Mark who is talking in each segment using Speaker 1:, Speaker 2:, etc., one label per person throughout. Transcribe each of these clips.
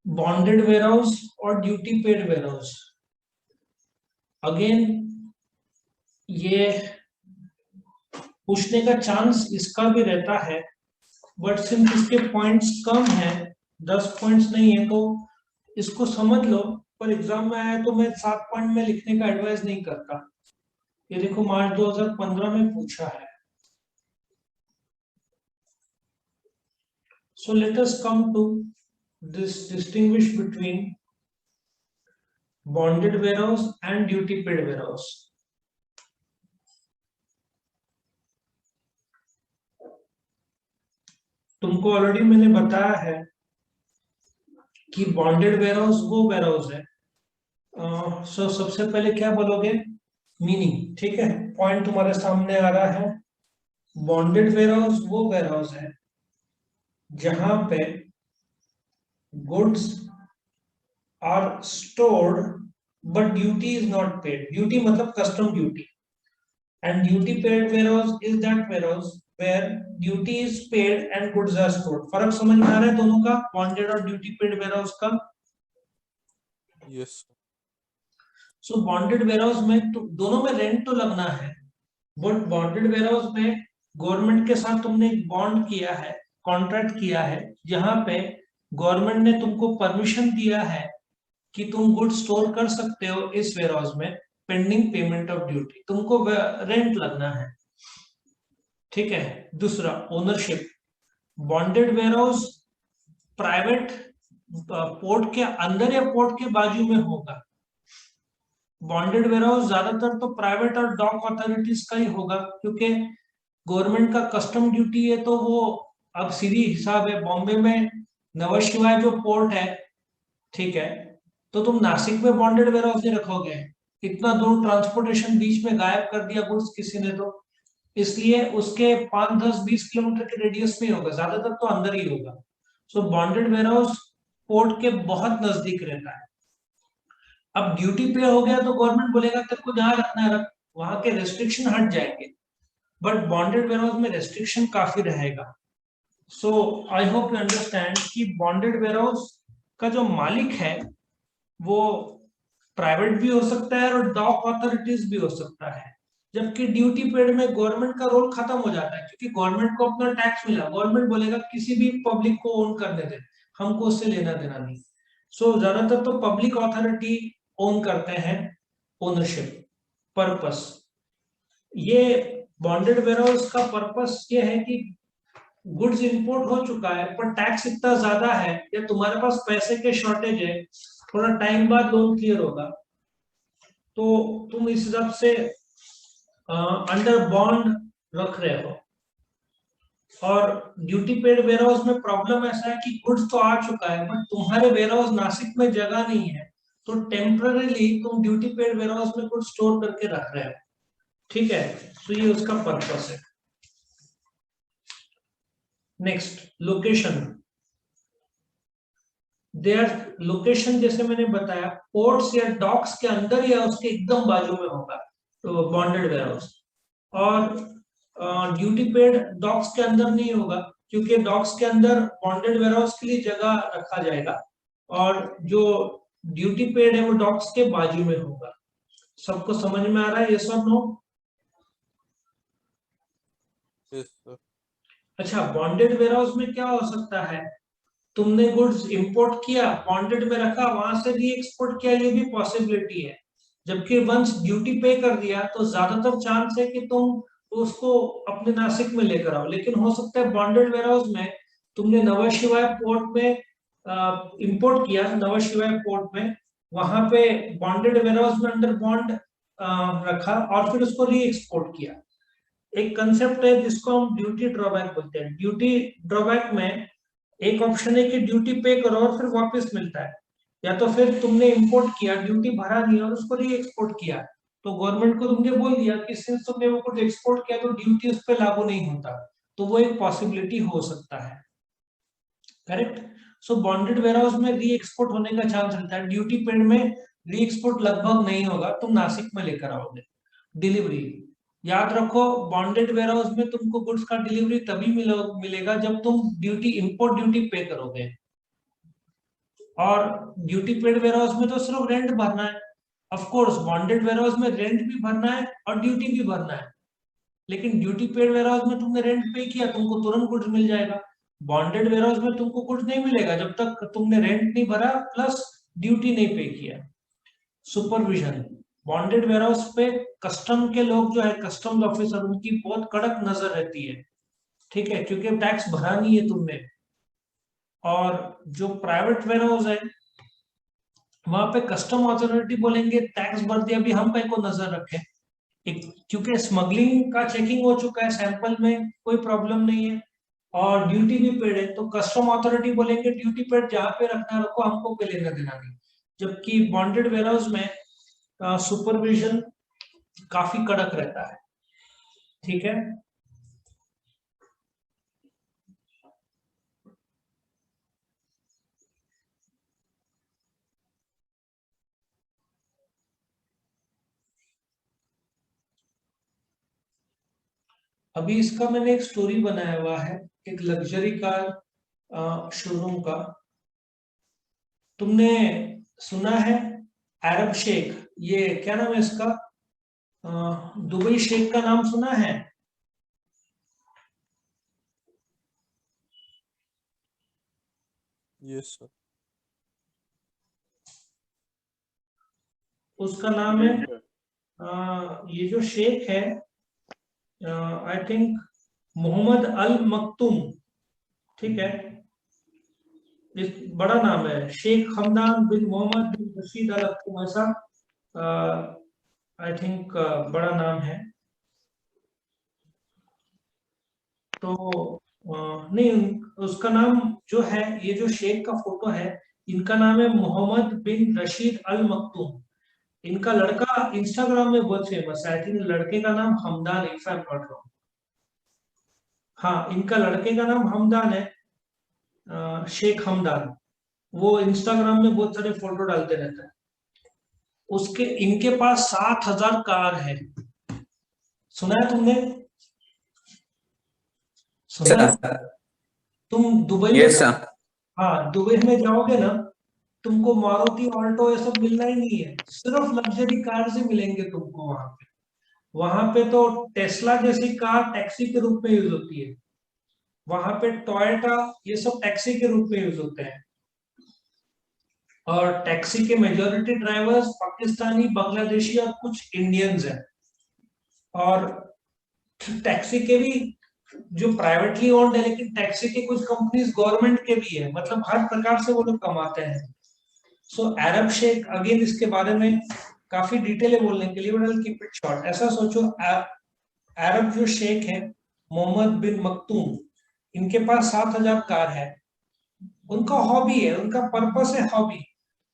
Speaker 1: Bonded warehouse और duty paid warehouse, again ये पूछने का चांस इसका भी रहता है, बट सिंस इसके पॉइंट्स कम है, 10 पॉइंट्स नहीं है, तो इसको समझ लो। पर एग्जाम में आया तो मैं 7 पॉइंट में लिखने का एडवाइस नहीं करता। ये देखो मार्च 2015 में पूछा है। So let us come to this distinguish between bonded warehouse and duty paid warehouse. तुमको ऑलरेडी मैंने बताया है कि बॉन्डेड वेयरहाउस वो वेयरहाउस है। सो सबसे पहले क्या बोलोगे, मीनिंग, ठीक है, पॉइंट तुम्हारे सामने आ रहा है। बॉन्डेड वेयरहाउस वो वेयरहाउस है जहां पे goods are stored but duty is not paid. Duty मतलब custom duty. And duty paid warehouse is that warehouse where duty is paid and goods are stored. फर्क समझ में आ रहा है दोनों का, bonded और duty paid warehouse का?
Speaker 2: यस।
Speaker 1: So bonded warehouse में तो दोनों में रेंट तो लगना है, बट bonded warehouse में गवर्नमेंट के साथ तुमने एक बॉन्ड किया है, कॉन्ट्रैक्ट किया है, जहां पे गवर्नमेंट ने तुमको परमिशन दिया है कि तुम गुड स्टोर कर सकते हो इस वेयरहाउस में पेंडिंग पेमेंट ऑफ ड्यूटी। तुमको रेंट लगना है, ठीक है। दूसरा, ownership. Bonded warehouse private port के अंदर या पोर्ट के बाजू में होगा। बॉन्डेड वेयरहाउस ज्यादातर तो प्राइवेट और डॉक अथॉरिटीज का ही होगा, क्योंकि गवर्नमेंट का कस्टम ड्यूटी है, तो वो अब सीधी हिसाब है। बॉम्बे में नवा शिवाय जो पोर्ट है, ठीक है, तो तुम नासिक में बॉन्डेड वेयरहाउस नहीं रखोगे। इतना दूर ट्रांसपोर्टेशन बीच में गायब कर दिया गुड्स किसी ने, तो इसलिए उसके 5, 10, 20 किलोमीटर के रेडियस में होगा, ज्यादातर तो अंदर ही होगा। सो बॉन्डेड वेयरहाउस पोर्ट के बहुत नजदीक रहता है। अब ड्यूटी पे हो गया तो गवर्नमेंट बोलेगा तेरे को जहां रखना है रख, वहां के रेस्ट्रिक्शन हट जाएंगे, बट बॉन्डेड वेयरहाउस में रेस्ट्रिक्शन काफी रहेगा। सो आई होप यू अंडरस्टैंड कि बॉन्डेड वेयरहाउस का जो मालिक है वो प्राइवेट भी हो सकता है और डॉक अथॉरिटीज भी हो सकता है, जबकि ड्यूटी पेड में गवर्नमेंट का रोल खत्म हो जाता है, क्योंकि गवर्नमेंट को अपना टैक्स मिला। गवर्नमेंट बोलेगा किसी भी पब्लिक को ओन करने दे, हमको उससे लेना देना नहीं। सो ज्यादातर तो पब्लिक अथॉरिटी ओन करते हैं, ओनरशिप पर्पस। ये बॉन्डेड वेयरहाउस का पर्पस ये है कि गुड्स इंपोर्ट हो चुका है पर टैक्स इतना ज्यादा है या तुम्हारे पास पैसे के शॉर्टेज है, थोड़ा टाइम बाद लोन क्लियर होगा, तो तुम इस हिसाब से अंडर बॉन्ड रख रहे हो। और ड्यूटी पेड वेयरहाउस में प्रॉब्लम ऐसा है कि गुड्स तो आ चुका है बट तुम्हारे वेयरहाउस नासिक में जगह नहीं है, तो टेम्पररीली तुम ड्यूटी पेड वेयरहाउस में गुड्स स्टोर करके रख रहे हो, ठीक है। तो ये उसका पर्पस है। Next, location. देयर लोकेशन जैसे मैंने बताया, पोर्ट्स या डॉक्स के अंदर या उसके एकदम बाजू में होगा तो बॉन्डेड वेयरहाउस। और ड्यूटी पेड डॉक्स के अंदर नहीं होगा, क्योंकि डॉक्स के अंदर बॉन्डेड वेयरहाउस के लिए जगह रखा जाएगा, और जो ड्यूटी पेड है वो डॉक्स के बाजू में होगा। सबको समझ में आ रहा है, ये सब नो?
Speaker 2: Yes sir.
Speaker 1: अच्छा, बॉन्डेड वेयरहाउस में क्या हो सकता है, तुमने गुड्स इंपोर्ट किया, बॉन्डेड में रखा, वहां से भी एक्सपोर्ट किया, ये भी पॉसिबिलिटी है। जबकि वंस ड्यूटी पे कर दिया तो ज्यादातर चांस है कि तुम उसको अपने नासिक में लेकर आओ। लेकिन हो सकता है बॉन्डेड वेयरहाउस में तुमने नवा शिवाय पोर्ट में इंपोर्ट किया, नवा शिवाय पोर्ट में, वहां पे बॉन्डेड वेयरहाउस में अंडर बॉन्ड रखा और फिर उसको री एक्सपोर्ट किया। एक कंसेप्ट है जिसको हम ड्यूटी ड्रॉबैक बोलते हैं। ड्यूटी ड्रॉबैक में एक ऑप्शन है कि ड्यूटी पे करो और फिर वापस मिलता है, या तो फिर तुमने इंपोर्ट किया, ड्यूटी भरा नहीं और उसको री एक्सपोर्ट किया, तो गवर्नमेंट को तुमने बोल दिया कि सिंस तुमने वो कुछ एक्सपोर्ट किया तो ड्यूटी उस पर लागू नहीं होता, तो वो एक पॉसिबिलिटी हो सकता है, करेक्ट। सो बॉन्डेड वेयरहाउस में री एक्सपोर्ट होने का चांस रहता है, ड्यूटी पेड में री एक्सपोर्ट लगभग नहीं होगा, तुम नासिक में लेकर आओगे। डिलीवरी, याद रखो, बॉन्डेड वेयरहाउस में तुमको गुड्स का डिलीवरी तभी मिलेगा जब तुम ड्यूटी, इंपोर्ट ड्यूटी पे करोगे। और ड्यूटी पेड वेयर हाउस में तो सिर्फ रेंट भरना है। Of course bonded warehouse में रेंट भी भरना है और ड्यूटी भी भरना है, लेकिन ड्यूटी पेड वेयर हाउस में तुमने रेंट पे किया, तुमको तुरंत गुड्स मिल जाएगा। बॉन्डेड वेयर हाउस में तुमको गुड्स नहीं मिलेगा जब तक तुमने रेंट नहीं भरा प्लस ड्यूटी नहीं पे किया। सुपरविजन, बॉन्डेड वेयर हाउस पे कस्टम के लोग जो है, कस्टम्स ऑफिसर, उनकी बहुत कड़क नजर रहती है, ठीक है, क्योंकि टैक्स भरा नहीं है तुमने। और जो प्राइवेट वेयर हाउस है वहां पे कस्टम अथॉरिटी बोलेंगे टैक्स भर दिया, अभी हम पे को नजर रखें। क्योंकि स्मगलिंग का चेकिंग हो चुका है, सैंपल में कोई प्रॉब्लम नहीं है और ड्यूटी भी पेड है, तो कस्टम अथॉरिटी बोलेंगे ड्यूटी पेड जहां पे रखना रखो, हमको पे लेना देना नहीं। जबकि बॉन्डेड वेयर हाउस में सुपरविजन काफी कड़क रहता है, ठीक है। अभी इसका मैंने एक स्टोरी बनाया हुआ है, एक लग्जरी कार शोरूम का। तुमने सुना है अरब शेख, ये क्या नाम है इसका, दुबई शेख का नाम सुना है?
Speaker 2: Yes sir.
Speaker 1: उसका नाम है ये जो शेख है, I think Mohammad Al Maktoum, ठीक है। इस बड़ा नाम है शेख हमदान बिन मोहम्मद बिन रशीद अल मक्तूम, ऐसा आई थिंक बड़ा नाम है। तो नहीं, उसका नाम जो है, ये जो शेख का फोटो है, इनका नाम है मोहम्मद बिन रशीद अल मक्तूम। इनका लड़का इंस्टाग्राम में बहुत फेमस है, आई थिंक लड़के का नाम Hamdan, if I am not wrong. हाँ, इनका लड़के का नाम हमदान है, शेख हमदान। वो इंस्टाग्राम में बहुत सारे फोटो डालते रहते हैं। उसके इनके पास 7,000 कार है। सुना है तुमने? सुना है?
Speaker 3: सर।
Speaker 1: तुम दुबई में,
Speaker 3: यस सर।
Speaker 1: हाँ दुबई में जाओगे ना, तुमको मारुति ऑल्टो ये सब मिलना ही नहीं है, सिर्फ लग्जरी कार से मिलेंगे तुमको वहां पे। वहां पे तो टेस्ला जैसी कार टैक्सी के रूप में यूज होती है, वहां पे टोयोटा ये सब टैक्सी के रूप में यूज होते हैं। और टैक्सी के मेजोरिटी ड्राइवर्स पाकिस्तानी, बांग्लादेशी और कुछ इंडियंस हैं। और टैक्सी के भी जो प्राइवेटली ओन्ड है, लेकिन टैक्सी की कुछ कंपनीज गवर्नमेंट के भी है, मतलब हर प्रकार से वो लोग कमाते हैं। सो अरब शेख, अगेन इसके बारे में काफी डिटेल है बोलने के लिए, but I keep it short. ऐसा सोचो, अरब जो शेख है मोहम्मद बिन मक्तूम, इनके पास 7,000 कार है। उनका हॉबी है, उनका पर्पस है हॉबी।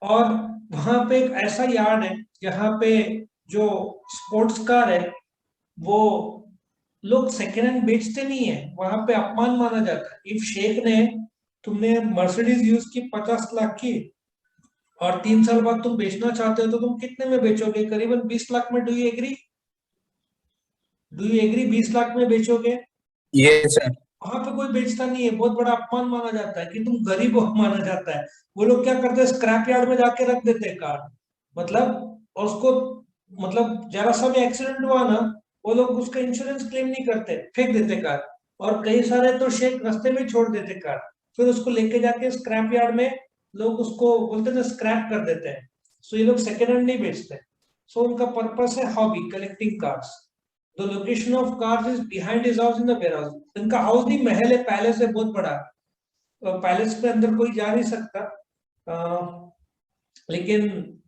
Speaker 1: और वहां पे एक ऐसा यार्ड है जहाँ पे जो स्पोर्ट्स कार है वो लोग सेकेंड हैंड बेचते नहीं है, वहां पे अपमान माना जाता है। इफ शेख ने, तुमने मर्सिडीज यूज की 50 लाख की, और 3 साल बाद तुम बेचना चाहते हो, तो तुम कितने में बेचोगे? करीबन 20 लाख में। Do you agree? Do you agree? 20 lakh में बेचोगे?
Speaker 3: Yes sir.
Speaker 1: वहां पे कोई बेचता नहीं है, बहुत बड़ा अपमान माना जाता है कि तुम गरीब हो माना जाता है। वो लोग क्या करते हैं, स्क्रैप यार्ड में जाके रख देते हैं कार, मतलब, और उसको, मतलब जरा सा भी एक्सीडेंट हुआ ना, वो लोग उसका इंश्योरेंस क्लेम नहीं करते, फेंक देते कार। और कई सारे तो शेख रास्ते में छोड़ देते कार, फिर उसको लेके जाके स्क्रैप यार्ड में लोग उसको बोलते हैं स्क्रैप कर देते हैं। सो ये लोग सेकेंड हैंड नहीं बेचते। सो उनका पर्पस है hobby, collecting cars. The location of cars is behind his house in the warehouse. इनका हाउस नहीं, महल है, पैलेस है बहुत बड़ा। पैलेस के अंदर कोई जा नहीं सकता, लेकिन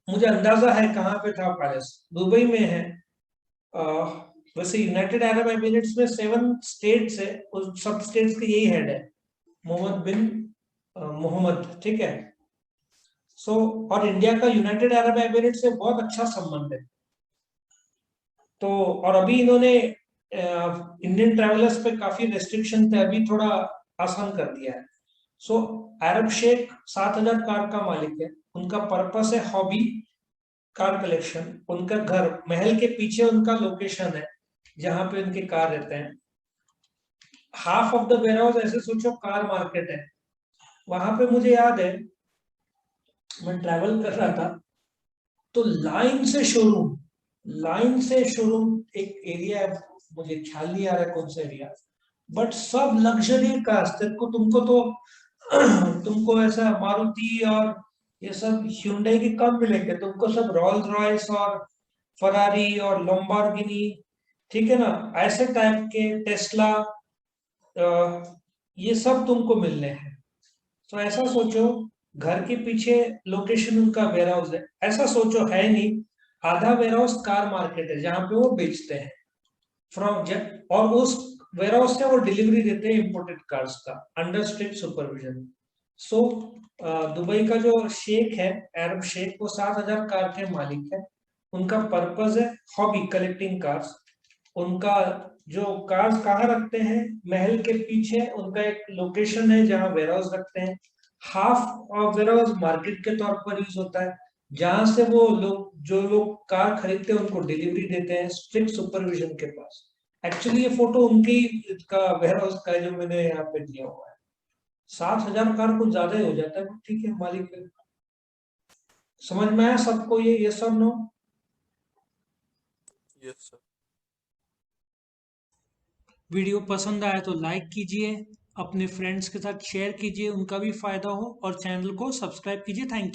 Speaker 1: मुझे अंदाजा है कहाँ पे था पैलेस, दुबई में है। वैसे यूनाइटेड अरब एमिरेट्स में 7 स्टेट्स है, उस सब स्टेट्स के यही हेड है, मोहम्मद बिन मोहम्मद, ठीक है। सो और इंडिया का यूनाइटेड अरब एमिरेट्स से बहुत अच्छा संबंध है। तो और अभी इन्होंने इंडियन ट्रैवलर्स पे काफी रेस्ट्रिक्शन थे, अभी थोड़ा आसान कर दिया है। सो अरब शेख 7,000 कार का मालिक है। उनका पर्पस है हॉबी, कार कलेक्शन। उनका घर, महल के पीछे उनका लोकेशन है जहां पे उनके कार रहते हैं। Half of the warehouse ऐसे सोचो कार मार्केट है। वहां पे मुझे याद है मैं ट्रैवल कर रहा था तो लाइन से शोरूम एक एरिया है, मुझे ख्याल नहीं आ रहा है कौन सा एरिया, बट सब लग्जरी कार्स। देखो तुमको तो तुमको ऐसा मारुति और ये सब hyundai की कम मिलेंगे, तुमको सब रोल्स रॉयस और फरारी और लंबोर्गिनी, ठीक है ना, ऐसे टाइप के टेस्ला, ये सब तुमको मिलने हैं। तो ऐसा सोचो, घर के पीछे लोकेशन उनका वेयर हाउस है, ऐसा सोचो है नहीं, आधा वेयर हाउस कार मार्केट है जहां पे वो बेचते हैं फ्रॉम, और उस वेयर हाउस से वो डिलीवरी देते हैं इंपोर्टेड कार्स का under strict supervision. So Dubai का जो शेख है, अरब शेख, वो 7,000 कार के मालिक है। उनका पर्पज है हॉबी कलेक्टिंग कार्स। उनका जो कार्स कहाँ रखते हैं, महल के पीछे उनका एक लोकेशन है जहाँ वेयर हाउस रखते हैं। Half of warehouse market के तौर पर यूज होता है, जहां से वो लोग, जो लोग कार खरीदते हैं उनको डिलीवरी देते हैं स्ट्रिक्ट सुपरविजन के पास। एक्चुअली ये फोटो उनकी का वेयर हाउस का है जो मैंने यहाँ पे दिया हुआ है। 7,000 कार कुछ ज्यादा ही हो जाता है, ठीक है मालिक। समझ में आया सबको ये सब नो?
Speaker 2: Yes sir.
Speaker 1: वीडियो पसंद आया तो लाइक कीजिए, अपने फ्रेंड्स के साथ शेयर कीजिए, उनका भी फायदा हो, और चैनल को सब्सक्राइब कीजिए। Thank you.